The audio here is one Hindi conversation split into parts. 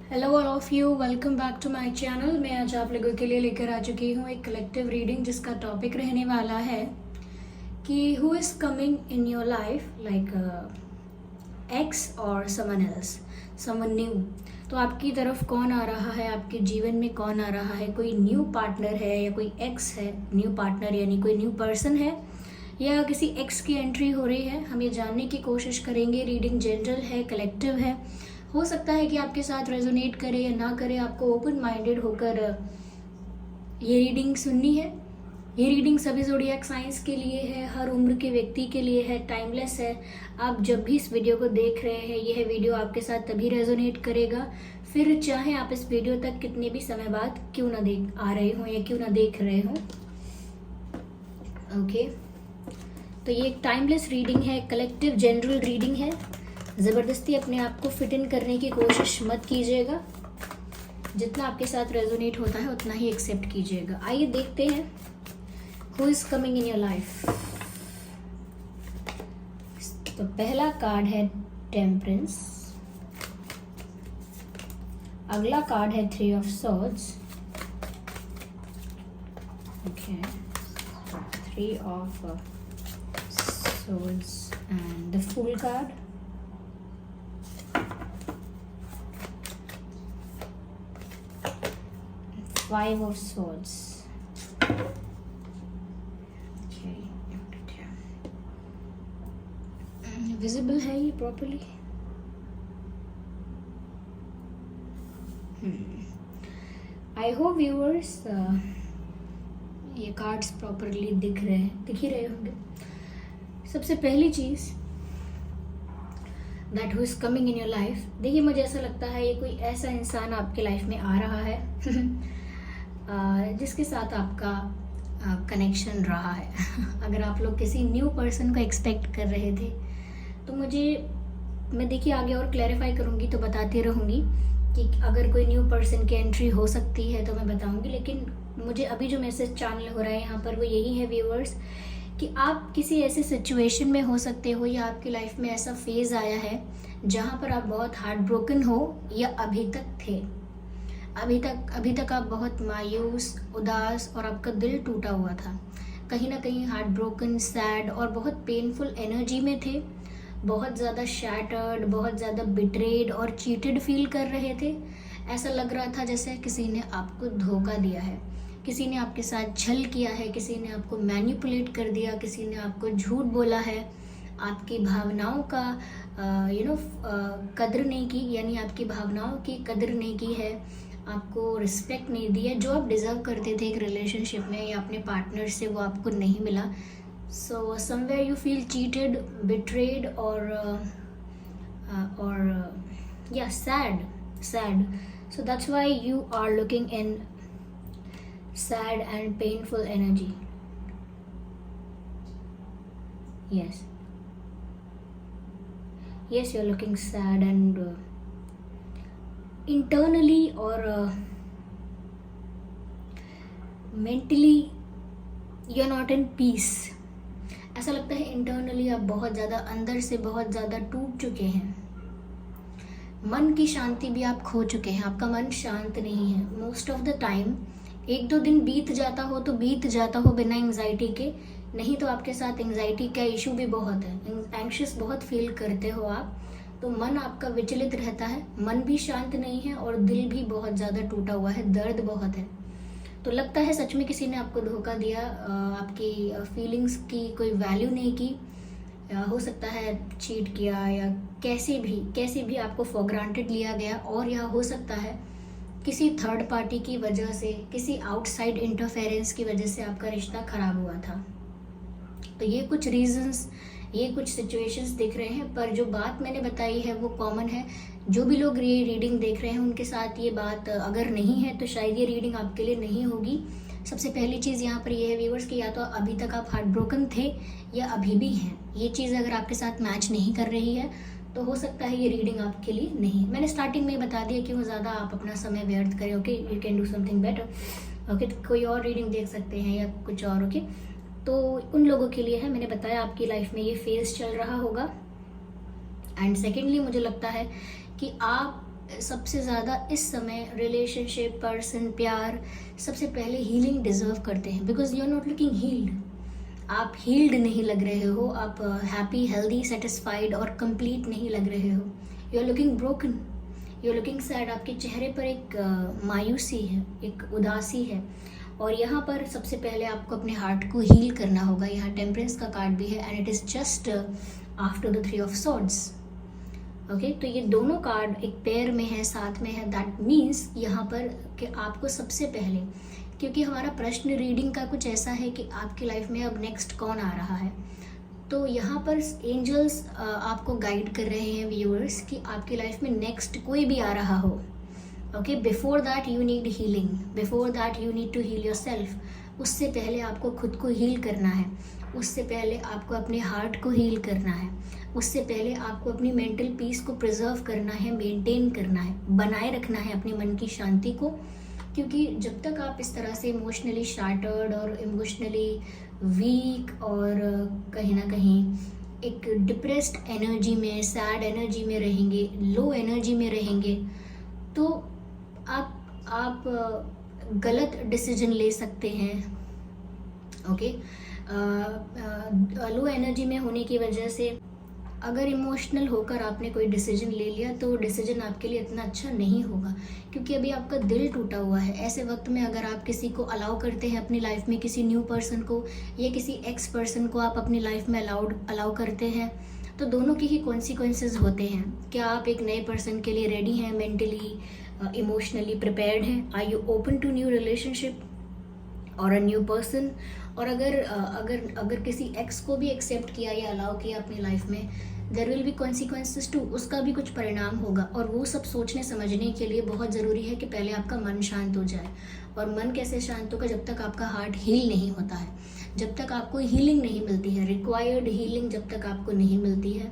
Hello all of you, welcome back to my channel. मैं आज आप लोगों के लिए लेकर आ चुकी हूँ एक कलेक्टिव रीडिंग जिसका टॉपिक रहने वाला है कि who is coming in your life, like x और समवन एल्स, समवन न्यू। तो आपकी तरफ कौन आ रहा है, आपके जीवन में कौन आ रहा है? कोई न्यू पार्टनर है या कोई एक्स है? न्यू पार्टनर यानी कोई न्यू पर्सन है या किसी एक्स की एंट्री हो रही है? हम ये जानने की कोशिश करेंगे। रीडिंग जनरल है, कलेक्टिव है। हो सकता है कि आपके साथ रेजोनेट करे या ना करे, आपको ओपन माइंडेड होकर ये रीडिंग सुननी है। ये रीडिंग सभी ज़ोडिएक साइंस के लिए है, हर उम्र के व्यक्ति के लिए है, टाइमलेस है। आप जब भी इस वीडियो को देख रहे हैं, यह वीडियो आपके साथ तभी रेजोनेट करेगा, फिर चाहे आप इस वीडियो तक कितने भी समय बाद क्यों ना देख आ रहे हों या क्यों ना देख रहे हों। ओके, तो ये एक टाइमलेस रीडिंग है, कलेक्टिव जनरल रीडिंग है। ज़बरदस्ती अपने आप को फिट इन करने की कोशिश मत कीजिएगा। जितना आपके साथ रेजोनेट होता है उतना ही एक्सेप्ट कीजिएगा। आइए देखते हैं who is coming in your life. तो पहला कार्ड है टेम्परेंस, अगला कार्ड है 3 of swords. Okay, 3 of swords and the Fool card. 5 of swords. Okay, visible है ये properly? I hope viewers ये कार्ड्स प्रॉपरली दिख ही रहे होंगे। सबसे पहली चीज़, that who is coming in your life. देखिए, मुझे ऐसा लगता है ये कोई ऐसा इंसान आपके लाइफ में आ रहा है जिसके साथ आपका कनेक्शन रहा है। अगर आप लोग किसी न्यू पर्सन को एक्सपेक्ट कर रहे थे तो मैं देखिए आगे और क्लैरिफाई करूँगी तो बताती रहूँगी कि अगर कोई न्यू पर्सन की एंट्री हो सकती है तो मैं बताऊँगी। लेकिन मुझे अभी जो मैसेज चैनल हो रहा है यहाँ पर वो यही है व्यूअर्स, कि आप किसी ऐसे सिचुएशन में हो सकते हो या आपकी लाइफ में ऐसा फेज आया है जहाँ पर आप बहुत हार्ट ब्रोकन हो या अभी तक थे। अभी तक आप बहुत मायूस, उदास और आपका दिल टूटा हुआ था। कहीं ना कहीं हार्ट ब्रोकन, सैड और बहुत पेनफुल एनर्जी में थे। बहुत ज़्यादा शैटर्ड, बहुत ज़्यादा बिट्रेड और चीटेड फील कर रहे थे। ऐसा लग रहा था जैसे किसी ने आपको धोखा दिया है, किसी ने आपके साथ छल किया है, किसी ने आपको मैनिपुलेट कर दिया, किसी ने आपको झूठ बोला है, आपकी भावनाओं का कदर नहीं की, यानी आपकी भावनाओं की कदर नहीं की है, आपको रिस्पेक्ट नहीं दी है। जो आप डिज़र्व करते थे एक रिलेशनशिप में या अपने पार्टनर से, वो आपको नहीं मिला। So somewhere you feel cheated, betrayed और या sad. So that's why you are looking in sad and painful energy. Yes, you're looking sad and internally or mentally you're not in peace. ऐसा लगता है इंटरनली आप बहुत ज़्यादा अंदर से बहुत ज़्यादा टूट चुके हैं। मन की शांति भी आप खो चुके हैं, आपका मन शांत नहीं है मोस्ट ऑफ द टाइम। 1-2 दिन बीत जाता हो तो बीत जाता हो बिना एंग्जाइटी के, नहीं तो आपके साथ एंग्जाइटी का इशू भी बहुत है, एंग्शियस बहुत फील करते हो आप, तो मन आपका विचलित रहता है, मन भी शांत नहीं है और दिल भी बहुत ज़्यादा टूटा हुआ है, दर्द बहुत है। तो लगता है सच में किसी ने आपको धोखा दिया, आपकी फीलिंग्स की कोई वैल्यू नहीं की, हो सकता है चीट किया या कैसे भी आपको फॉर ग्रांटेड लिया गया, और या हो सकता है किसी थर्ड पार्टी की वजह से, किसी आउटसाइड इंटरफेरेंस की वजह से आपका रिश्ता खराब हुआ था। तो ये कुछ रीजंस, ये कुछ सिचुएशंस दिख रहे हैं, पर जो बात मैंने बताई है वो कॉमन है। जो भी लोग ये रीडिंग देख रहे हैं उनके साथ ये बात अगर नहीं है तो शायद ये रीडिंग आपके लिए नहीं होगी। सबसे पहली चीज़ यहाँ पर ये है व्यूअर्स कि या तो अभी तक आप हार्ट ब्रोकन थे या अभी भी हैं। ये चीज़ अगर आपके साथ मैच नहीं कर रही है तो हो सकता है ये रीडिंग आपके लिए नहीं। मैंने स्टार्टिंग में बता दिया कि वो ज़्यादा आप अपना समय व्यर्थ करें। Okay, you can do something better. Okay, तो कोई और रीडिंग देख सकते हैं या कुछ और। ओके, तो उन लोगों के लिए है, मैंने बताया आपकी लाइफ में ये फेज चल रहा होगा। एंड सेकेंडली मुझे लगता है कि आप सबसे ज़्यादा इस समय रिलेशनशिप, पर्सन, प्यार सबसे पहले हीलिंग डिजर्व करते हैं, because you are not looking healed. आप हील्ड नहीं लग रहे हो, आप हैप्पी, हेल्दी, सेटिस्फाइड और कंप्लीट नहीं लग रहे हो। You are looking broken, you are looking sad. आपके चेहरे पर एक मायूसी है, एक उदासी है। और यहाँ पर सबसे पहले आपको अपने हार्ट को हील करना होगा। यहाँ टेम्परेंस का कार्ड भी है and it is just after the 3 of swords. Okay, तो ये दोनों कार्ड एक पेयर में है, साथ में है। दैट मीन्स यहाँ पर कि आपको सबसे पहले, क्योंकि हमारा प्रश्न रीडिंग का कुछ ऐसा है कि आपकी लाइफ में अब नेक्स्ट कौन आ रहा है, तो यहाँ पर एंजल्स आपको गाइड कर रहे हैं व्यूअर्स कि आपकी लाइफ में नेक्स्ट कोई भी आ रहा हो। Okay, before that you need healing, before that you need to heal yourself. उससे पहले आपको खुद को हील करना है, उससे पहले आपको अपने हार्ट को हील करना है, उससे पहले आपको अपनी मेंटल पीस को प्रिजर्व करना है, मेंटेन करना है, बनाए रखना है अपने मन की शांति को। क्योंकि जब तक आप इस तरह से इमोशनली शार्टर्ड और इमोशनली वीक और कहीं ना कहीं एक डिप्रेस्ड एनर्जी में, सैड एनर्जी में रहेंगे, लो एनर्जी में रहेंगे, तो आप गलत डिसीजन ले सकते हैं। ओके, लो एनर्जी में होने की वजह से अगर इमोशनल होकर आपने कोई डिसीजन ले लिया तो डिसीजन आपके लिए इतना अच्छा नहीं होगा, क्योंकि अभी आपका दिल टूटा हुआ है। ऐसे वक्त में अगर आप किसी को अलाउ करते हैं अपनी लाइफ में, किसी न्यू पर्सन को या किसी एक्स पर्सन को आप अपनी लाइफ में अलाउ करते हैं, तो दोनों की ही कॉन्सिक्वेंसेस होते हैं। क्या आप एक नए पर्सन के लिए रेडी हैं, मेंटली, इमोशनली प्रिपेयर्ड हैं? Are you open to new relationship और अ न्यू पर्सन? और अगर किसी एक्स को भी एक्सेप्ट किया या अलाउ किया अपनी लाइफ में, there will be consequences too, उसका भी कुछ परिणाम होगा। और वो सब सोचने समझने के लिए बहुत ज़रूरी है कि पहले आपका मन शांत हो जाए। और मन कैसे शांत होगा? जब तक आपका हार्ट हील नहीं होता है, जब तक आपको हीलिंग नहीं मिलती है, रिक्वायर्ड हीलिंग जब तक आपको नहीं मिलती है।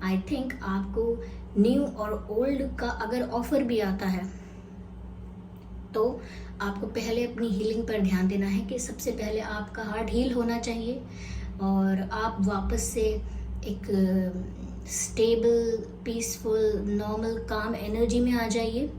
आई थिंक आपको न्यू और ओल्ड का अगर ऑफर भी आता है तो आपको पहले अपनी हीलिंग पर ध्यान देना है कि सबसे पहले आपका हार्ट हील होना चाहिए और आप वापस से एक स्टेबल, पीसफुल, नॉर्मल, काम एनर्जी में आ जाइए।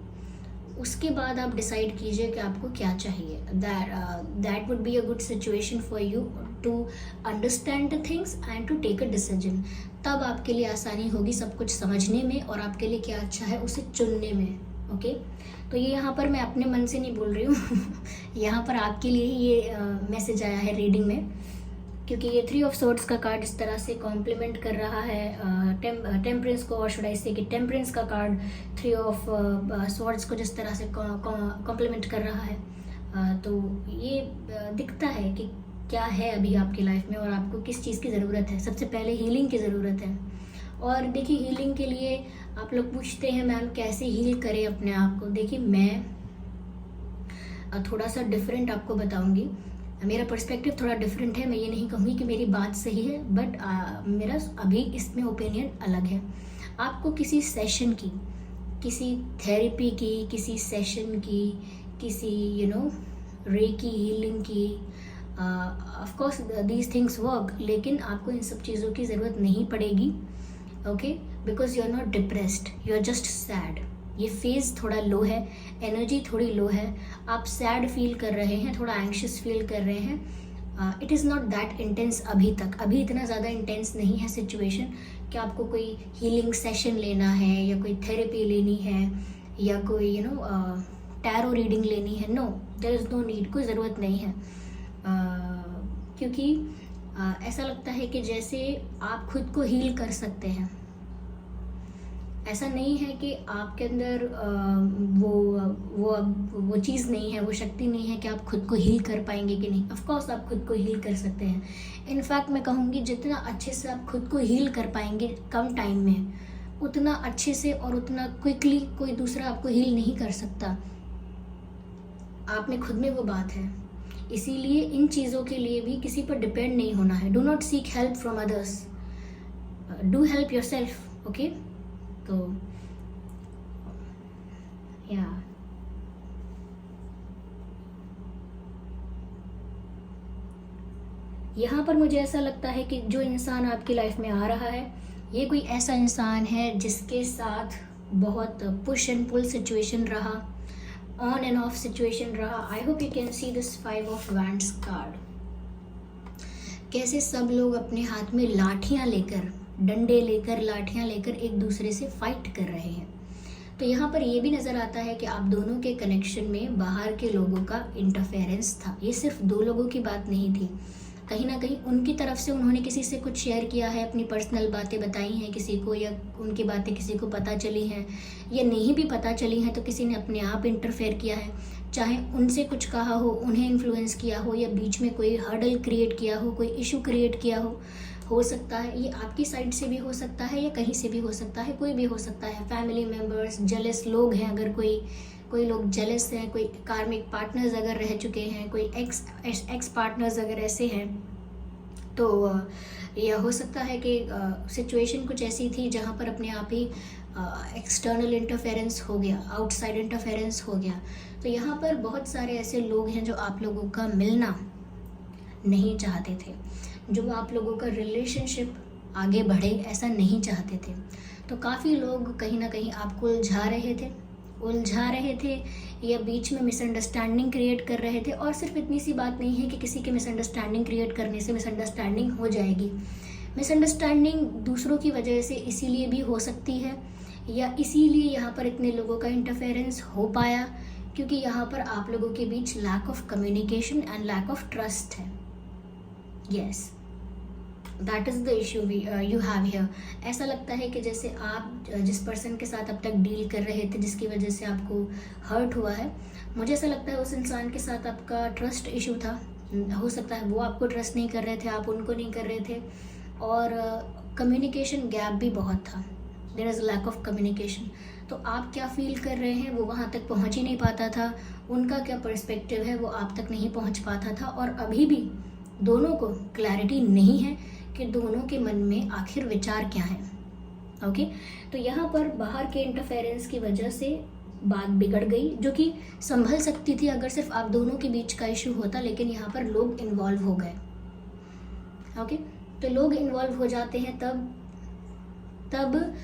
उसके बाद आप डिसाइड कीजिए कि आपको क्या चाहिए। That would be a good situation for you to understand the things and to take a decision. तब आपके लिए आसानी होगी सब कुछ समझने में और आपके लिए क्या अच्छा है उसे चुनने में। ओके, तो ये यहाँ पर मैं अपने मन से नहीं बोल रही हूँ यहाँ पर आपके लिए ही ये मैसेज आया है रीडिंग में, क्योंकि ये 3 ऑफ सॉर्ड्स का कार्ड इस तरह से कॉम्प्लीमेंट कर रहा है टेम्परेंस को, और शुड आई से कि टेम्परेंस का कार्ड 3 ऑफ सॉर्ड्स को जिस तरह से कॉम्प्लीमेंट कर रहा है। तो ये दिखता है कि क्या है अभी आपकी लाइफ में और आपको किस चीज़ की ज़रूरत है। सबसे पहले हीलिंग की ज़रूरत है। और देखिए, हीलिंग के लिए आप लोग पूछते हैं मैम कैसे हील करें अपने आप को। देखिए, मैं थोड़ा सा डिफरेंट आपको बताऊंगी। मेरा पर्सपेक्टिव थोड़ा डिफरेंट है। मैं ये नहीं कहूँगी कि मेरी बात सही है, बट मेरा अभी इसमें ओपिनियन अलग है। आपको किसी सेशन की, किसी थेरेपी की, किसी सेशन की, किसी रेकी हीलिंग की, of course these things work, लेकिन आपको इन सब चीज़ों की ज़रूरत नहीं पड़ेगी। Okay, because you are not depressed, you are just sad. ये फेज थोड़ा लो है, एनर्जी थोड़ी लो है, आप सैड फील कर रहे हैं, थोड़ा एंग्शियस फील कर रहे हैं। It is not that intense अभी तक, अभी इतना ज़्यादा इंटेंस नहीं है सिचुएशन कि आपको कोई हीलिंग सेशन लेना है या कोई थेरेपी लेनी है या कोई टैरो रीडिंग लेनी है। No, there is no need, कोई ज़रूरत नहीं है। क्योंकि ऐसा लगता है कि जैसे आप खुद को हील कर सकते हैं। ऐसा नहीं है कि आपके अंदर वो चीज़ नहीं है, वो शक्ति नहीं है कि आप खुद को हील कर पाएंगे कि नहीं। ऑफ कोर्स आप खुद को हील कर सकते हैं। इनफैक्ट मैं कहूँगी जितना अच्छे से आप खुद को हील कर पाएंगे कम टाइम में, उतना अच्छे से और उतना क्विकली कोई दूसरा आपको हील नहीं कर सकता। आप में खुद में वो बात है। इसीलिए इन चीज़ों के लिए भी किसी पर डिपेंड नहीं होना है। Do not seek help from others, do help your self. Okay, तो या यहाँ पर मुझे ऐसा लगता है कि जो इंसान आपकी लाइफ में आ रहा है, ये कोई ऐसा इंसान है जिसके साथ बहुत पुश एंड पुल सिचुएशन रहा, ऑन एंड ऑफ सिचुएशन रहा। I hope you can see this 5 of wands card. कैसे सब लोग अपने हाथ में लाठियां लेकर, डंडे लेकर, लाठियां लेकर एक दूसरे से फाइट कर रहे हैं। तो यहाँ पर ये भी नज़र आता है कि आप दोनों के कनेक्शन में बाहर के लोगों का इंटरफेरेंस था। ये सिर्फ 2 लोगों की बात नहीं थी, कहीं ना कहीं उनकी तरफ से उन्होंने किसी से कुछ शेयर किया है, अपनी पर्सनल बातें बताई हैं किसी को, या उनकी बातें किसी को पता चली हैं, या नहीं भी पता चली हैं तो किसी ने अपने आप इंटरफेयर किया है। चाहे उनसे कुछ कहा हो, उन्हें इन्फ्लुएंस किया हो, या बीच में कोई हर्डल क्रिएट किया हो, कोई इशू क्रिएट किया हो सकता है। ये आपकी साइड से भी हो सकता है या कहीं से भी हो सकता है, कोई भी हो सकता है। फैमिली मेम्बर्स, जेलस लोग हैं, अगर कोई लोग जेलस हैं, कोई कार्मिक पार्टनर्स अगर रह चुके हैं, कोई एक्स पार्टनर्स अगर ऐसे हैं, तो यह हो सकता है कि सिचुएशन कुछ ऐसी थी जहाँ पर अपने आप ही एक्सटर्नल इंटरफेरेंस हो गया, आउटसाइड इंटरफेरेंस हो गया। तो यहाँ पर बहुत सारे ऐसे लोग हैं जो आप लोगों का मिलना नहीं चाहते थे, जो आप लोगों का रिलेशनशिप आगे बढ़े ऐसा नहीं चाहते थे। तो काफ़ी लोग कहीं ना कहीं आपको उलझा रहे थे या बीच में मिसअंडरस्टैंडिंग क्रिएट कर रहे थे। और सिर्फ इतनी सी बात नहीं है कि किसी के मिसअंडरस्टैंडिंग क्रिएट करने से मिसअंडरस्टैंडिंग हो जाएगी। मिसअंडरस्टैंडिंग दूसरों की वजह से इसीलिए भी हो सकती है, या इसीलिए यहाँ पर इतने लोगों का इंटरफेरेंस हो पाया क्योंकि यहाँ पर आप लोगों के बीच lack of communication and lack of trust है। Yes, that is the issue you have here. ऐसा लगता है कि जैसे आप जिस पर्सन के साथ अब तक डील कर रहे थे, जिसकी वजह से आपको हर्ट हुआ है, मुझे ऐसा लगता है उस इंसान के साथ आपका ट्रस्ट इशू था। हो सकता है वो आपको ट्रस्ट नहीं कर रहे थे, आप उनको नहीं कर रहे थे, और कम्युनिकेशन गैप भी बहुत था। There is lack of communication. तो आप क्या फील कर रहे हैं वो वहाँ तक पहुँच ही नहीं पाता था, उनका क्या पर्सपेक्टिव है वो आप तक नहीं पहुँच पाता था, और अभी भी दोनों को क्लैरिटी नहीं है कि दोनों के मन में आखिर विचार क्या है। ओके, तो यहाँ पर बाहर के इंटरफेरेंस की वजह से बात बिगड़ गई, जो कि संभल सकती थी अगर सिर्फ आप दोनों के बीच का इशू होता, लेकिन यहाँ पर लोग इन्वॉल्व हो गए। ओके, तो लोग इन्वॉल्व हो जाते हैं तब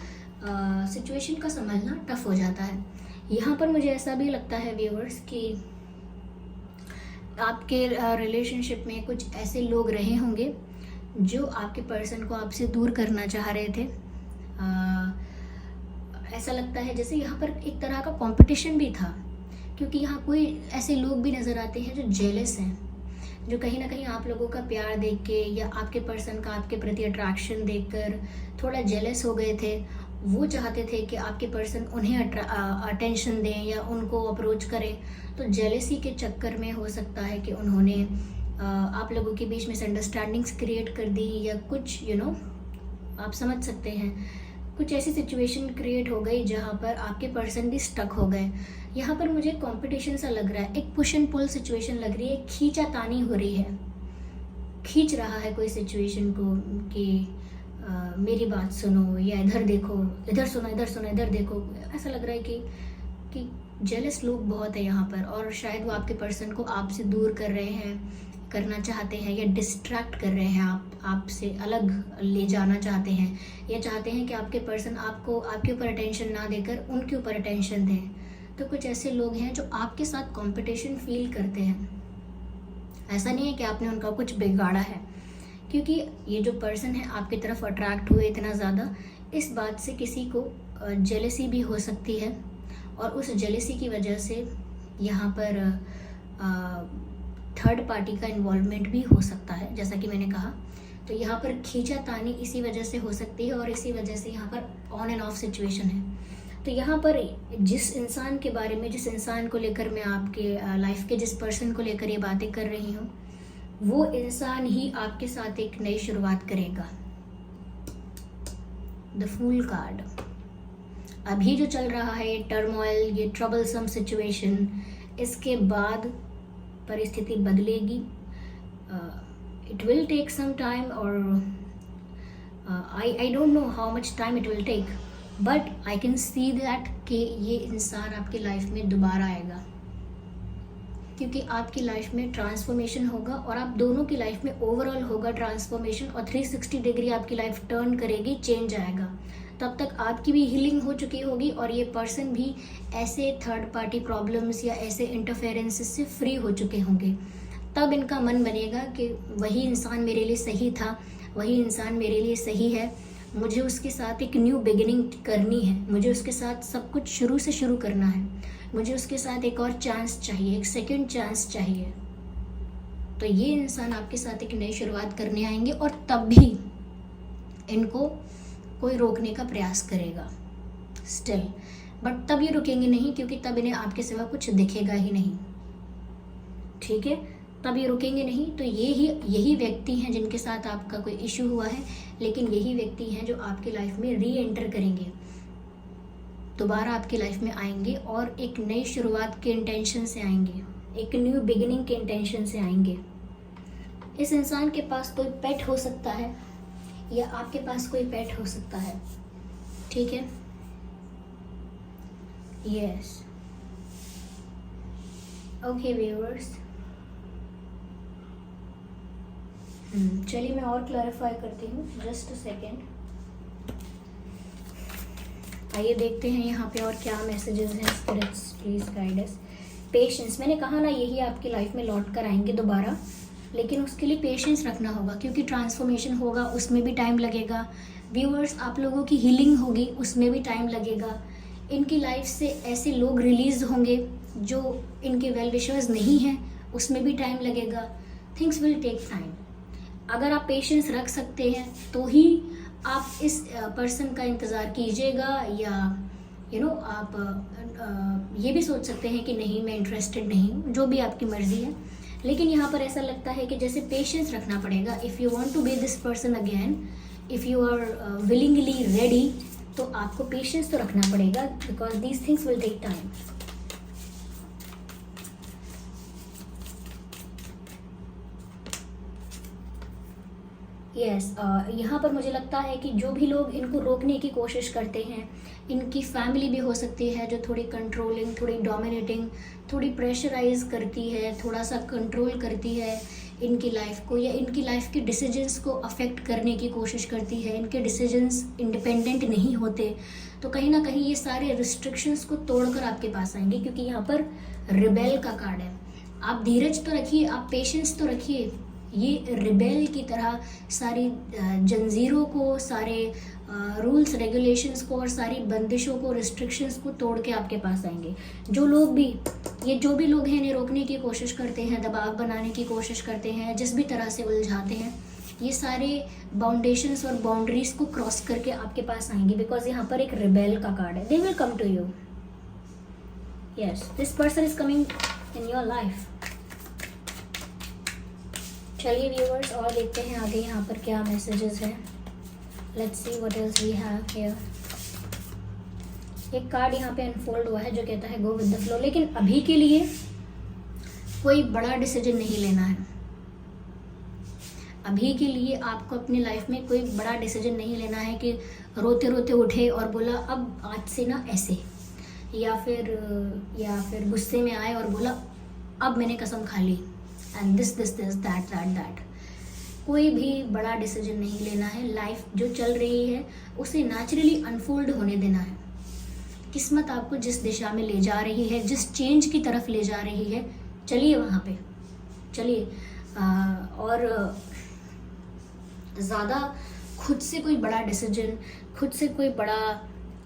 सिचुएशन का संभलना टफ हो जाता है। यहाँ पर मुझे ऐसा भी लगता है व्यूअर्स कि आपके रिलेशनशिप में कुछ ऐसे लोग रहे होंगे जो आपके पर्सन को आपसे दूर करना चाह रहे थे। ऐसा लगता है जैसे यहाँ पर एक तरह का कंपटीशन भी था, क्योंकि यहाँ कोई ऐसे लोग भी नज़र आते हैं जो जेलस हैं, जो कहीं ना कहीं आप लोगों का प्यार देख के या आपके पर्सन का आपके प्रति अट्रैक्शन देखकर थोड़ा जेलस हो गए थे। वो चाहते थे कि आपके पर्सन उन्हें अटेंशन दें या उनको अप्रोच करें। तो जेलसी के चक्कर में हो सकता है कि उन्होंने आप लोगों के बीच मिसअंडरस्टैंडिंग्स क्रिएट कर दी, या कुछ आप समझ सकते हैं, कुछ ऐसी सिचुएशन क्रिएट हो गई जहाँ पर आपके पर्सन भी स्टक हो गए। यहाँ पर मुझे कंपटीशन सा लग रहा है, एक पुश एंड पुल सिचुएशन लग रही है, खींचातानी हो रही है, खींच रहा है कोई सिचुएशन को कि मेरी बात सुनो, या इधर देखो, इधर सुनो, इधर सुनो, इधर देखो। ऐसा लग रहा है कि जेलस लोग बहुत है यहाँ पर, और शायद वो आपके पर्सन को आपसे दूर करना चाहते हैं, या डिस्ट्रैक्ट कर रहे हैं, आपसे अलग ले जाना चाहते हैं, या चाहते हैं कि आपके पर्सन आपको आपके ऊपर अटेंशन ना देकर उनके ऊपर अटेंशन दें। तो कुछ ऐसे लोग हैं जो आपके साथ कंपटीशन फील करते हैं। ऐसा नहीं है कि आपने उनका कुछ बिगाड़ा है, क्योंकि ये जो पर्सन है आपकी तरफ अट्रैक्ट हुए इतना ज़्यादा, इस बात से किसी को जेलसी भी हो सकती है, और उस जेलसी की वजह से यहाँ पर थर्ड पार्टी का इन्वॉल्वमेंट भी हो सकता है, जैसा कि मैंने कहा। तो यहाँ पर खींचातानी इसी वजह से हो सकती है, और इसी वजह से यहाँ पर ऑन एंड ऑफ सिचुएशन है। तो यहाँ पर जिस इंसान के बारे में, जिस इंसान को लेकर मैं आपके लाइफ के जिस पर्सन को लेकर ये बातें कर रही हूँ, वो इंसान ही आपके साथ एक नई शुरुआत करेगा। The fool card. अभी जो चल रहा है ये टर्मोइल, ये ट्रबलसम सिचुएशन, इसके बाद परिस्थिति बदलेगी। It will take some time, और I don't know how much time it will take, but I can see that कि ये इंसान आपकी लाइफ में दोबारा आएगा, क्योंकि आपकी लाइफ में ट्रांसफॉर्मेशन होगा, और आप दोनों की लाइफ में ओवरऑल होगा ट्रांसफॉर्मेशन, और 360 डिग्री आपकी लाइफ टर्न करेगी, चेंज आएगा। तब तक आपकी भी हीलिंग हो चुकी होगी और ये पर्सन भी ऐसे थर्ड पार्टी प्रॉब्लम्स या ऐसे इंटरफेरेंसेस से फ्री हो चुके होंगे। तब इनका मन बनेगा कि वही इंसान मेरे लिए सही था, वही इंसान मेरे लिए सही है, मुझे उसके साथ एक न्यू बिगिनिंग करनी है, मुझे उसके साथ सब कुछ शुरू से शुरू करना है, मुझे उसके साथ एक और चांस चाहिए, एक सेकंड चांस चाहिए। तो ये इंसान आपके साथ एक नई शुरुआत करने आएंगे और तब भी इनको कोई रोकने का प्रयास करेगा स्टिल, बट तब ये रुकेंगे नहीं क्योंकि तब इन्हें आपके सिवा कुछ दिखेगा ही नहीं। ठीक है, तब ये रुकेंगे नहीं। तो यही व्यक्ति हैं जिनके साथ आपका कोई इशू हुआ है, लेकिन यही व्यक्ति हैं जो आपकी लाइफ में री एंटर करेंगे, दोबारा आपकी लाइफ में आएंगे और एक नई शुरुआत के इंटेंशन से आएंगे, एक न्यू बिगिनिंग के इंटेंशन से आएंगे। इस इंसान के पास कोई पेट हो सकता है या आपके पास कोई पेट हो सकता है। ठीक है, यस, ओके व्यूअर्स, चलिए मैं और क्लैरिफाई करती हूँ, जस्ट अ सेकेंड। आइए देखते हैं यहाँ पे और क्या मैसेजेस हैं। Spirits please guide us. Patience, मैंने कहा ना यही आपकी लाइफ में लौट कर आएंगे दोबारा, लेकिन उसके लिए पेशेंस रखना होगा क्योंकि ट्रांसफॉर्मेशन होगा, उसमें भी टाइम लगेगा। व्यूअर्स, आप लोगों की हीलिंग होगी, उसमें भी टाइम लगेगा। इनकी लाइफ से ऐसे लोग रिलीज होंगे जो इनके वेल विशर्स नहीं हैं, उसमें भी टाइम लगेगा। Things will take time. अगर आप पेशेंस रख सकते हैं तो ही आप इस पर्सन का इंतज़ार कीजिएगा, या आप ये भी सोच सकते हैं कि नहीं मैं इंटरेस्टेड नहीं हूँ, जो भी आपकी मर्ज़ी है। लेकिन यहाँ पर ऐसा लगता है कि जैसे पेशेंस रखना पड़ेगा। If you want to be this person again, if you are willingly ready, तो आपको पेशेंस तो रखना पड़ेगा because these things will take time. Yes, यहाँ पर मुझे लगता है कि जो भी लोग इनको रोकने की कोशिश करते हैं, इनकी फैमिली भी हो सकती है जो थोड़ी कंट्रोलिंग, थोड़ी डोमिनेटिंग, थोड़ी प्रेशराइज करती है, थोड़ा सा कंट्रोल करती है इनकी लाइफ को, या इनकी लाइफ के डिसीजंस को अफेक्ट करने की कोशिश करती है। इनके डिसीजंस इंडिपेंडेंट नहीं होते, तो कहीं ना कहीं ये सारे रिस्ट्रिक्शंस को तोड़कर आपके पास आएंगे क्योंकि यहाँ पर रिबेल का कार्ड है। आप धीरज तो रखिए, आप पेशेंस तो रखिए, ये रिबेल की तरह सारी जंजीरों को, सारे रूल्स रेगुलेशंस को और सारी बंदिशों को, रिस्ट्रिक्शंस को तोड़ के आपके पास आएंगे। जो भी लोग हैं इन्हें रोकने की कोशिश करते हैं, दबाव बनाने की कोशिश करते हैं, जिस भी तरह से उलझाते हैं, ये सारे बाउंडेशंस और बाउंड्रीज को क्रॉस करके आपके पास आएंगे बिकॉज यहाँ पर एक रिबेल का कार्ड है। They will come to you. Yes, this person is coming in your life. चलिए व्यूअर्स, और देखते हैं आगे यहाँ पर क्या मैसेजेस हैं। Let's see what else we have here. एक कार्ड यहाँ पे अनफोल्ड हुआ है जो कहता है गो विद द फ्लो, लेकिन अभी के लिए कोई बड़ा डिसीजन नहीं लेना है। अभी के लिए आपको अपनी लाइफ में कोई बड़ा डिसीजन नहीं लेना है कि रोते रोते उठे और बोला अब आज से ना ऐसे, या फिर गुस्से में आए और बोला अब मैंने कसम खा ली एंड दिस दैट। कोई भी बड़ा डिसीजन नहीं लेना है। लाइफ जो चल रही है उसे नेचुरली अनफोल्ड होने देना है। किस्मत आपको जिस दिशा में ले जा रही है, जिस चेंज की तरफ ले जा रही है, चलिए वहाँ पे चलिए। और ज़्यादा खुद से कोई बड़ा डिसीजन, खुद से कोई बड़ा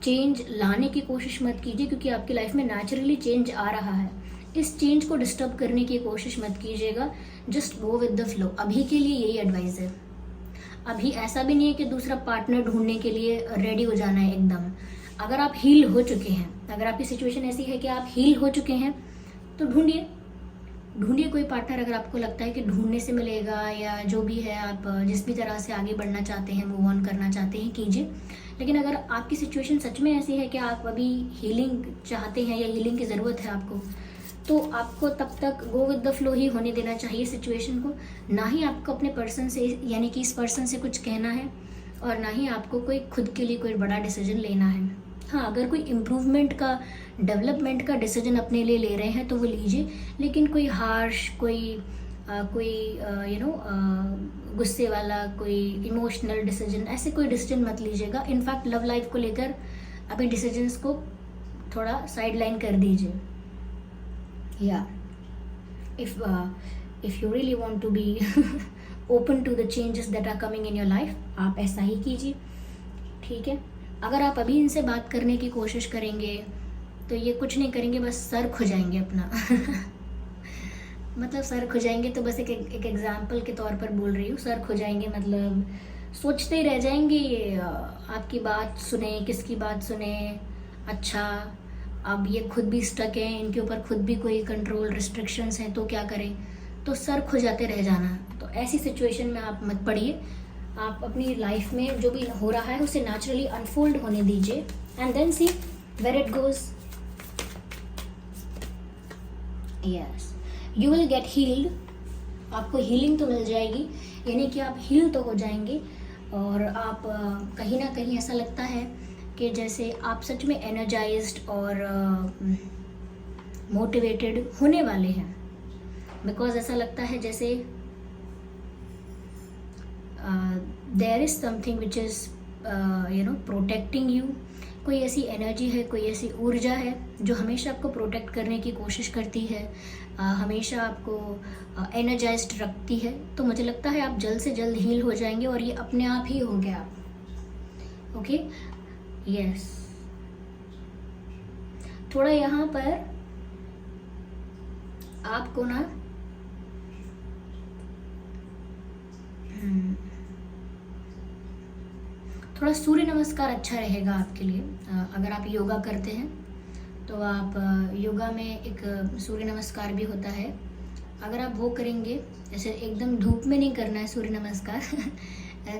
चेंज लाने की कोशिश मत कीजिए क्योंकि आपकी लाइफ में नेचुरली चेंज आ रहा है। इस चेंज को डिस्टर्ब करने की कोशिश मत कीजिएगा। Just go with the flow. अभी के लिए यही एडवाइस है। अभी ऐसा भी नहीं है कि दूसरा पार्टनर ढूंढने के लिए रेडी हो जाना है एकदम। अगर आप हील हो चुके हैं, अगर आपकी सिचुएशन ऐसी है कि आप हील हो चुके हैं, तो ढूंढिए कोई पार्टनर। अगर आपको लगता है कि ढूंढने से मिलेगा या जो भी है, आप जिस भी तरह से आगे बढ़ना चाहते हैं, मूव ऑन करना चाहते हैं, कीजिए। लेकिन अगर आपकी सिचुएशन सच में ऐसी है कि आप अभी हीलिंग चाहते हैं या हीलिंग की ज़रूरत है आपको, तो आपको तब तक गो विद द फ्लो ही होने देना चाहिए सिचुएशन को। ना ही आपको अपने पर्सन से, यानी कि इस पर्सन से कुछ कहना है, और ना ही आपको कोई खुद के लिए कोई बड़ा डिसीजन लेना है। हाँ, अगर कोई इम्प्रूवमेंट का, डेवलपमेंट का डिसीजन अपने लिए ले रहे हैं तो वो लीजिए, लेकिन कोई हार्श, कोई कोई गुस्से वाला, कोई इमोशनल डिसीजन, ऐसे कोई डिसीजन मत लीजिएगा। इनफैक्ट लव लाइफ को लेकर अभी डिसीजंस को थोड़ा साइड लाइन कर दीजिए। या if you really want to be open to the changes that are coming in your life, आप ऐसा ही कीजिए, ठीक है। अगर आप अभी इनसे बात करने की कोशिश करेंगे तो ये कुछ नहीं करेंगे, बस सर खुजाएंगे अपना मतलब सर खुजाएंगे तो बस एक एग्जाम्पल के तौर पर बोल रही हूँ। सर खुजाएंगे मतलब सोचते ही रह जाएंगे आपकी बात सुने, किसकी बात सुने। अच्छा, अब ये खुद भी स्टक हैं, इनके ऊपर खुद भी कोई कंट्रोल रिस्ट्रिक्शंस हैं, तो क्या करें, तो सर खुजाते रह जाना। तो ऐसी सिचुएशन में आप मत पड़िए। आप अपनी लाइफ में जो भी हो रहा है उसे नेचुरली अनफोल्ड होने दीजिए and then see where it goes. Yes, you will get healed. आपको हीलिंग तो मिल जाएगी, यानी कि आप हील तो हो जाएंगे और आप कहीं ना कहीं ऐसा लगता है कि जैसे आप सच में एनर्जाइज्ड और मोटिवेटेड होने वाले हैं। बिकॉज ऐसा लगता है जैसे there is something which is protecting you. कोई ऐसी एनर्जी है, कोई ऐसी ऊर्जा है जो हमेशा आपको प्रोटेक्ट करने की कोशिश करती है, हमेशा आपको एनर्जाइज्ड रखती है। तो मुझे लगता है आप जल्द से जल्द हील हो जाएंगे और ये अपने आप ही हो गया आप। Okay, yes. थोड़ा यहाँ पर आपको ना थोड़ा सूर्य नमस्कार अच्छा रहेगा आपके लिए। अगर आप योगा करते हैं तो आप योगा में एक सूर्य नमस्कार भी होता है, अगर आप वो करेंगे, जैसे एकदम धूप में नहीं करना है सूर्य नमस्कार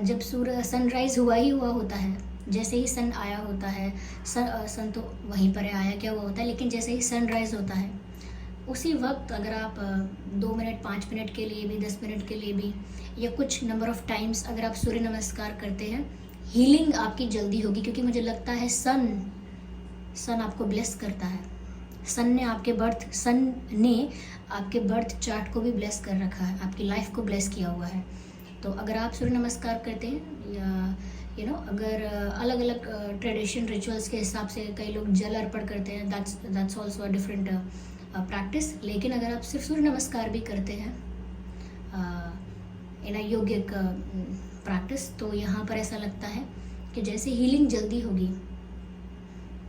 जब सूर्य सनराइज हुआ ही हुआ होता है, जैसे ही सन आया होता है, सन तो वहीं पर आया क्या हुआ होता है, लेकिन जैसे ही सनराइज होता है उसी वक्त अगर आप 2 मिनट 5 मिनट के लिए भी, 10 मिनट के लिए भी, या कुछ नंबर ऑफ टाइम्स अगर आप सूर्य नमस्कार करते हैं, हीलिंग आपकी जल्दी होगी। क्योंकि मुझे लगता है सन आपको ब्लेस करता है। सन ने आपके बर्थ चार्ट को भी ब्लेस कर रखा है, आपकी लाइफ को ब्लेस किया हुआ है। तो अगर आप सूर्य नमस्कार करते हैं या अगर अलग अलग ट्रेडिशन रिचुअल्स के हिसाब से कई लोग जल अर्पण करते हैं, that's also a different practice. लेकिन अगर आप सिर्फ सूर्य नमस्कार भी करते हैं इन अ योगिक प्रैक्टिस, तो यहाँ पर ऐसा लगता है कि जैसे हीलिंग जल्दी होगी,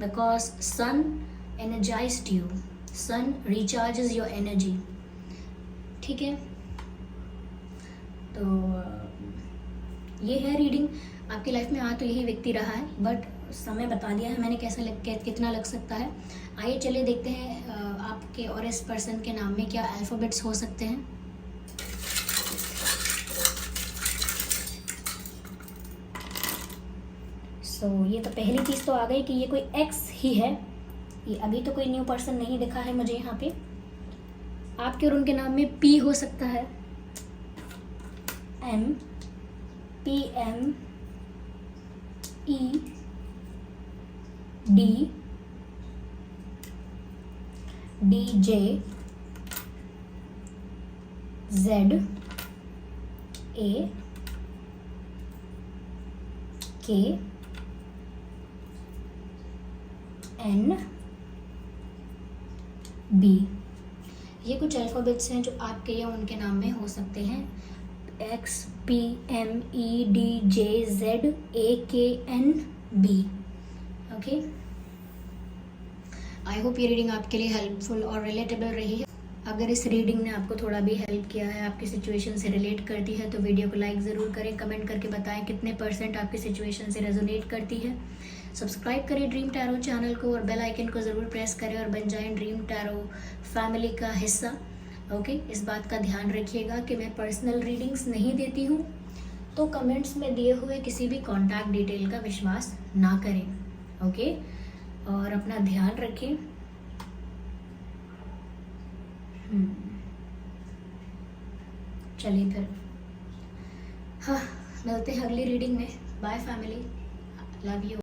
because sun energized you, sun recharges your energy, ठीक है। तो ये है रीडिंग। आपकी लाइफ में तो यही व्यक्ति रहा है, बट समय बता दिया है मैंने कितना लग सकता है। आइए चलिए देखते हैं आपके और इस पर्सन के नाम में क्या अल्फ़ाबेट्स हो सकते हैं। ये तो पहली चीज़ तो आ गई कि ये कोई एक्स ही है। ये अभी तो कोई न्यू पर्सन नहीं दिखा है मुझे यहाँ पे। आपके और उनके नाम में पी हो सकता है, M, PM, E, D, DJ, Z, A, K, N, B। ये कुछ अल्फ़ाबेट्स हैं जो आपके या उनके नाम में हो सकते हैं। X, P, M, E, D, J, Z, A, K, N, B। Okay, I hope ये रीडिंग आपके लिए हेल्पफुल और रिलेटेबल रही है। अगर इस रीडिंग ने आपको थोड़ा भी हेल्प किया है, आपकी सिचुएशन से रिलेट करती है, तो वीडियो को लाइक ज़रूर करें, कमेंट करके बताएं कितने % आपकी सिचुएशन से रेजोनेट करती है। सब्सक्राइब करें ड्रीम टैरो चैनल को और बेल आइकन को ज़रूर प्रेस करें और बन जाएं ड्रीम टैरो फैमिली का हिस्सा। ओके, इस बात का ध्यान रखिएगा कि मैं पर्सनल रीडिंग्स नहीं देती हूँ, तो कमेंट्स में दिए हुए किसी भी कॉन्टैक्ट डिटेल का विश्वास ना करें। ओके, और अपना ध्यान रखें। चलिए फिर, हाँ, मिलते हैं अगली रीडिंग में। Bye family, love you.